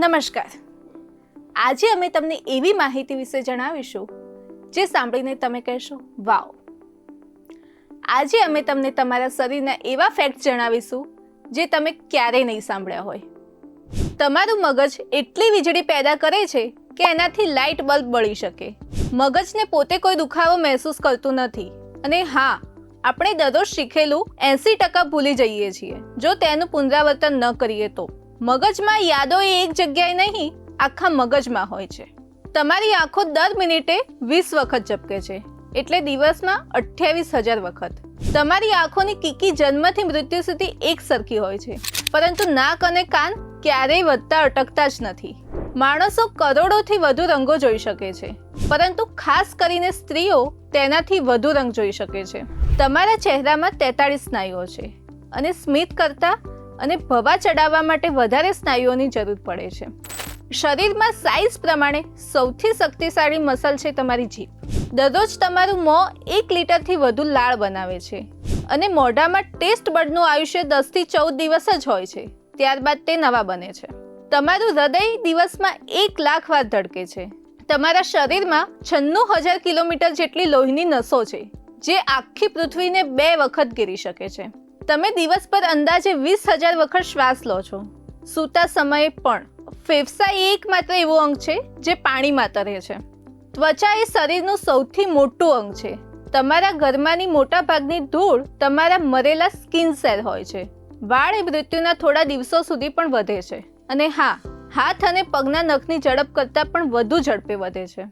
નમસ્કાર. આજે અમે તમને એવી માહિતી વિશે જણાવીશું જે સાંભળીને તમે કહેશો વાવ. આજે અમે તમને તમારા શરીરના એવા ફેક્ટ જણાવીશું જે તમે ક્યારેય નહીં સાંભળ્યા હોય. તમારું મગજ એટલી વીજળી પેદા કરે છે કે એનાથી લાઇટ બલ્બ બળી શકે. મગજને પોતે કોઈ દુખાવો મહેસૂસ કરતું નથી અને હા, આપણે દરરોજ શીખેલું 80% ભૂલી જઈએ છીએ જો તેનું પુનરાવર્તન ન કરીએ તો. મગજમાં યાદો એ એક જગ્યાએ નહીં, આખા મગજમાં હોય છે. તમારી આંખો દર મિનિટે 20 વખત ઝબકે છે, એટલે દિવસમાં 28,000 વખત. તમારી આંખોની કીકી જન્મથી મૃત્યુ સુધી એક સરખી હોય છે, પરંતુ નાક અને કાન ક્યારેય વધતા અટકતા જ નથી. માણસો કરોડોથી વધુ રંગો જોઈ શકે છે, પરંતુ ખાસ કરીને સ્ત્રીઓ તેનાથી વધુ રંગ જોઈ શકે છે. તમારા ચહેરામાં 43 સ્નાયુઓ છે અને સ્મિત કરતા અને ભવા ચડાવવા માટે વધારે સ્નાયુઓની જરૂર પડે છે. શરીરમાં સાઇઝ પ્રમાણે સૌથી શક્તિશાળી મસલ છે તમારી જીભ. દરરોજ તમારું મોં 1 લીટરથી વધુ લાળ બનાવે છે અને મોઢામાં ટેસ્ટ બડનું આયુષ્ય 10 થી 14 દિવસ જ હોય છે, ત્યારબાદ તે નવા બને છે. તમારું હૃદય દિવસમાં 1 લાખ વાર ધડકે છે. તમારા શરીરમાં 96,000 કિલોમીટર જેટલી લોહીની નસો છે, જે આખી પૃથ્વીને 2 વખત ઘેરી શકે છે. તમે દિવસ પર અંદાજે 20,000 વખત શ્વાસ લો છો. સૂતા સમયે પણ. ફેફસા એ એકમાત્ર એવું અંગ છે જે પાણીમાં તરે છે. ત્વચા એ શરીરનું સૌથી મોટું અંગ છે. તમારા ઘરમાંની મોટા ભાગની ધૂળ તમારા મરેલા સ્કિન સેલ હોય છે. વાળ એ મૃત્યુના થોડા દિવસો સુધી પણ વધે છે. અને હા, હાથ અને પગના નખની ઝડપ કરતાં પણ વધુ ઝડપે વધે છે.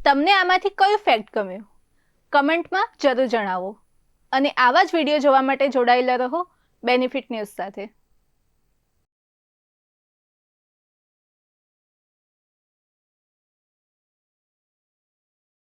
તમને આમાંથી કયો ફેક્ટ ગમ્યો? કમેન્ટમાં જરૂર જણાવો. અને આવા જ વિડીયો જોવા માટે જોડાયેલા રહો બેનિફિટ ન્યૂઝ સાથે.